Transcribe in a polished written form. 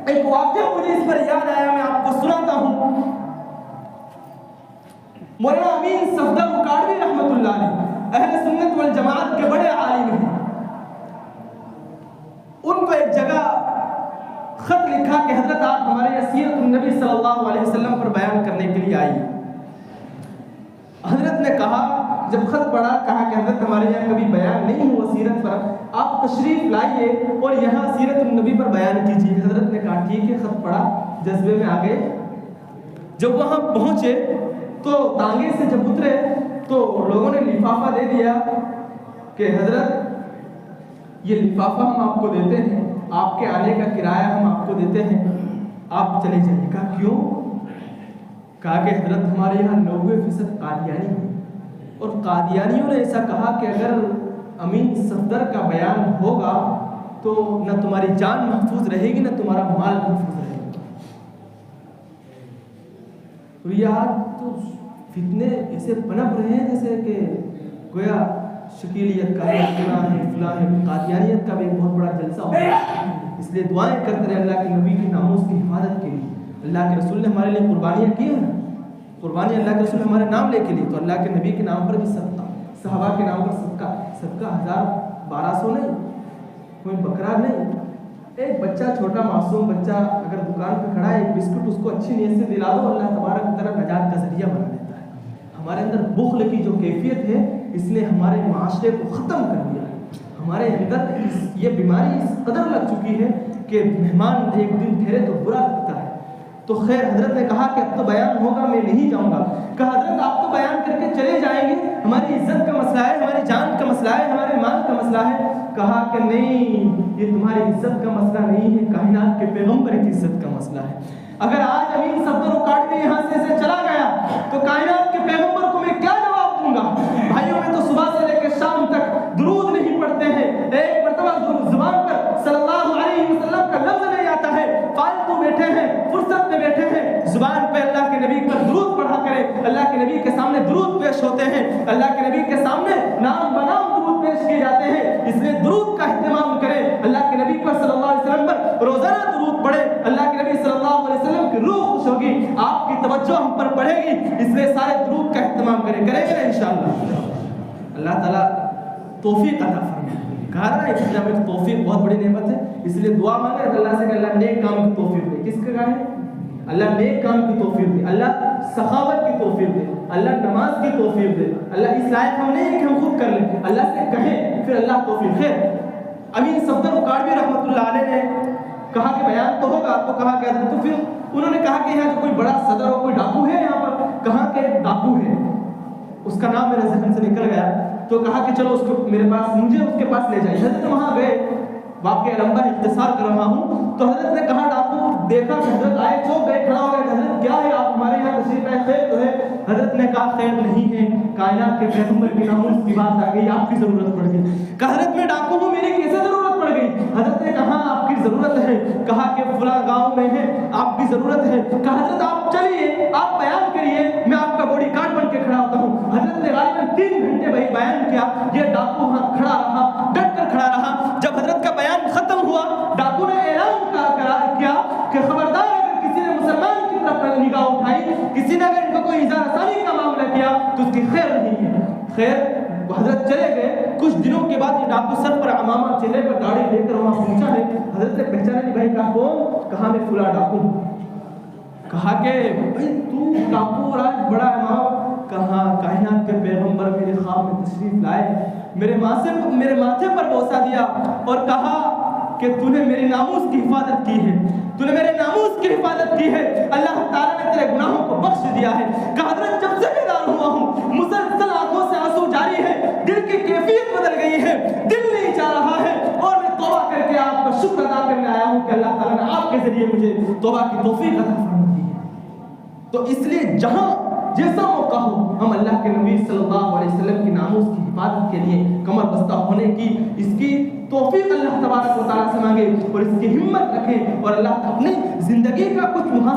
ایک واقعہ مجھے اس پر یاد آیا، میں آپ کو سناتا ہوں۔ مولانا امین صفدر اکاڑوی رحمۃ اللہ علیہ اہل سنت والجماعت کے بڑے عالم ہیں۔ ان کو ایک جگہ خط لکھا کہ حضرت آپ ہمارے سیرت النبی صلی اللہ علیہ وسلم پر بیان کرنے کے لیے آئیے۔ حضرت نے کہا، جب خط پڑھا، کہا کہ حضرت ہمارے یہاں کبھی بیان نہیں ہوا سیرت پر، آپ تشریف لائیے اور یہاں سیرت النبی پر بیان کیجیے۔ حضرت نے کہا ٹھیک ہے، خط پڑھا، جذبے میں آ گئے۔ جب وہاں پہنچے تو تانگے سے جب اترے تو لوگوں نے لفافہ دے دیا کہ حضرت یہ لفافہ ہم آپ کو دیتے ہیں، آپ کے آنے کا کرایہ ہم آپ کو دیتے ہیں، آپ چلے جائیے۔ کہا کیوں؟ کہا کہ حضرت ہمارے یہاں 90% قادیانی ہیں، اور قادیانیوں نے ایسا کہا کہ اگر امین صفدر کا بیان ہوگا تو نہ تمہاری جان محفوظ رہے گی نہ تمہارا مال محفوظ رہے گا۔ یار تو فتنے ایسے پنپ رہے ہیں جیسے کہ گویا شکیلیت کا فلاں ہے فلاں ہے، قادیانیت کا بھی ایک بہت بڑا جلسہ ہوتا ہے۔ اس لیے دعائیں کرتے رہے اللہ کے نبی کے ناموس کی حفاظت کے لیے۔ اللہ کے رسول نے ہمارے لیے قربانیاں کی ہیں، قربانی اللہ کے رسول نے ہمارے نام لے کے لی، تو اللہ کے نبی کے نام پر بھی صدقہ، صحابہ کے نام پر صدقہ، صدقہ 1000-1200 نہیں، کوئی بکرا نہیں۔ ایک بچہ، چھوٹا معصوم بچہ اگر دکان پہ کھڑا ہے، ایک بسکٹ اس کو اچھی نیت سے دلا دو، اللہ تبارک و تعالیٰ نجات کا ذریعہ بنا دیتا ہے۔ ہمارے اندر بخل کی جو کیفیت ہے اس نے ہمارے معاشرے کو ختم کر دیا ہے۔ ہمارے اندر یہ بیماری اس قدر لگ چکی ہے کہ مہمان ایک دن ٹھہرے تو برا لگتا ہے۔ تو خیر، حضرت نے کہا کہ اب تو بیان ہوگا، میں نہیں جاؤں گا۔ کہا حضرت آپ تو بیان کر کے چلے جائیں گے، ہماری عزت کا مسئلہ ہے، ہماری جان کا مسئلہ ہے، ہمارے مال کا مسئلہ ہے۔ کہا کہ نہیں، یہ تمہاری عزت کا مسئلہ نہیں ہے، کائنات کے پیغمبر کی عزت کا مسئلہ ہے۔ اگر آج امین صفدر اکاڑوی یہاں سے چلا گیا تو کائنات کے پیغمبر کو میں کیا جواب دوں گا؟ بھائیوں میں تو صبح سے لے کے شام تک درود نہیں پڑھتے ہیں، ایک مرتبہ زبان پر صلی اللہ علیہ وسلم کا لفظ نہیں آتا ہے، فالتو بیٹھے ہیں، فرصت میں بیٹھے ہیں، زبان پہ اللہ کے نبی پر درود پڑھا کرے، اللہ کے نبی کے سامنے درود پیش ہوتے ہیں، اللہ کے نبی کے سامنے نام بنام درود پیش کیے جاتے ہیں۔ اس لیے درود کا اہتمام کرے، اللہ کے نبی پر صلی اللہ علیہ وسلم پر روزانہ درود پڑھے، اللہ کے نبی صلی اللہ علیہ وسلم کی روح خوش ہوگی، آپ کی توجہ ہم پر پڑھے گی۔ اس لیے سارے درود کا اہتمام کریں گے انشاءاللہ۔ اللہ تعالیٰ توفیق عطا فرمائے۔ کہا نا اسلام میں توفیق بہت بڑی نعمت ہے، اس لیے دعا مانگے اللہ سے کہ اللہ نیک کام کی توفیق دے۔ کس کا کہا ہے؟ اللہ نیک کام کی توفیق دے، اللہ سخاوت کی توفیق دے، اللہ نماز کی توفیق دے۔ اللہ اس لائق ہم نہیں ہے کہ ہم خود کر لیں، اللہ سے کہیں، پھر اللہ توفیق ہے۔ امین صفدر اکاڑوی رحمۃ اللہ علیہ نے کہا کہ بیان تو ہوگا، تو کہا کہ تو پھر انہوں نے کہا کہ یہاں جو کوئی بڑا صدر ہو، کوئی ڈاکو ہے یہاں پر؟ کہا کہ ڈاکو ہے، اس کا نام میرے ذہن سے نکل گیا، تو کہا کہ چلو اس کو میرے پاس، مجھے اس کے پاس لے جائیے۔ حضرت وہاں گئے، واقعہ لمبا اختصار کر رہا ہوں، تو حضرت نے کہا ڈاکو دیکھا، حضرت آئے، چوک گئے، کھڑا ہو گئے، حضرت کیا ہے آپ ہمارے یہاں تشریف لائے، خیر تو ہے؟ حضرت نے کہا خیر نہیں ہے، کائنات کے پیغمبر کے ناموس کی بات آ گئی، آپ کی ضرورت پڑ گئی۔ کہا حضرت میں ڈاکو ہوں، میری کیسے ضرورت پڑ گئی؟ حضرت نے کہا آپ کی ضرورت ہے، کہا کہ فلاں گاؤں میں ہے، آپ کی ضرورت ہے۔ کہا حضرت آپ چلیے، آپ بیان کریے، میں آپ کا باڈی گارڈ بن کے کھڑا ہوتا ہوں۔ حضرت نے غالباً 3 گھنٹے بیان کیا، یہ ڈاکو وہاں کھڑا رہا، ڈٹ کر کھڑا رہا۔ جب حضرت کا بیان ختم ہوا، ڈاکو نے اعلان کیا کہ خبردار اگر کسی نے مسلمان کی طرف نگاہ اٹھائی، کسی نے اگر ان کو کوئی ایذا رسانی کا معاملہ کیا تو اس کی خیر نہیں ہے۔ خیر حضرت چلے گئے۔ کچھ دنوں کے بعد یہ ڈاکو سر پر عمامہ، چہرے پر داڑھی لے کر وہاں پہنچا ہے۔ حضرت نے پہچانا نہیں، بھائی کہا کون؟ کہا میں فلاں ڈاکو ہوں۔ کہا کہ بھائی تو ڈاکو اور آج بڑا امام؟ کہا کائنات کے پیغمبر میرے خواب میں تشریف لائے، میرے ماتھے پر بوسہ دیا اور کہا کہ تو نے میرے ناموس کی حفاظت کی ہے، تو نے میرے ناموس کی حفاظت کی ہے، اللہ تعالیٰ نے تیرے گناہوں کو بخش دیا ہے۔ کہا حضرت جب سے بیدار ہوا ہوں مسلسل آنکھوں سے آنسو جاری ہے، دل کی کیفیت بدل گئی ہے، دل نہیں چاہ رہا ہے، اور میں توبہ کر کے آپ کا شکر ادا کرنے آیا ہوں کہ اللہ تعالیٰ نے آپ کے ذریعے مجھے توبہ کی توفیق عطا فرما دی ہے۔ تو اس لیے جہاں جیسا موقع ہو، ہم اللہ کے نبی صلی اللہ علیہ وسلم کی ناموس کی حفاظت کے لیے کمر بستہ ہونے کی، اس کی توفیق اللہ تبارک و تعالیٰ سے مانگے اور اس کی ہمت رکھیں، اور اللہ اپنی زندگی کا کچھ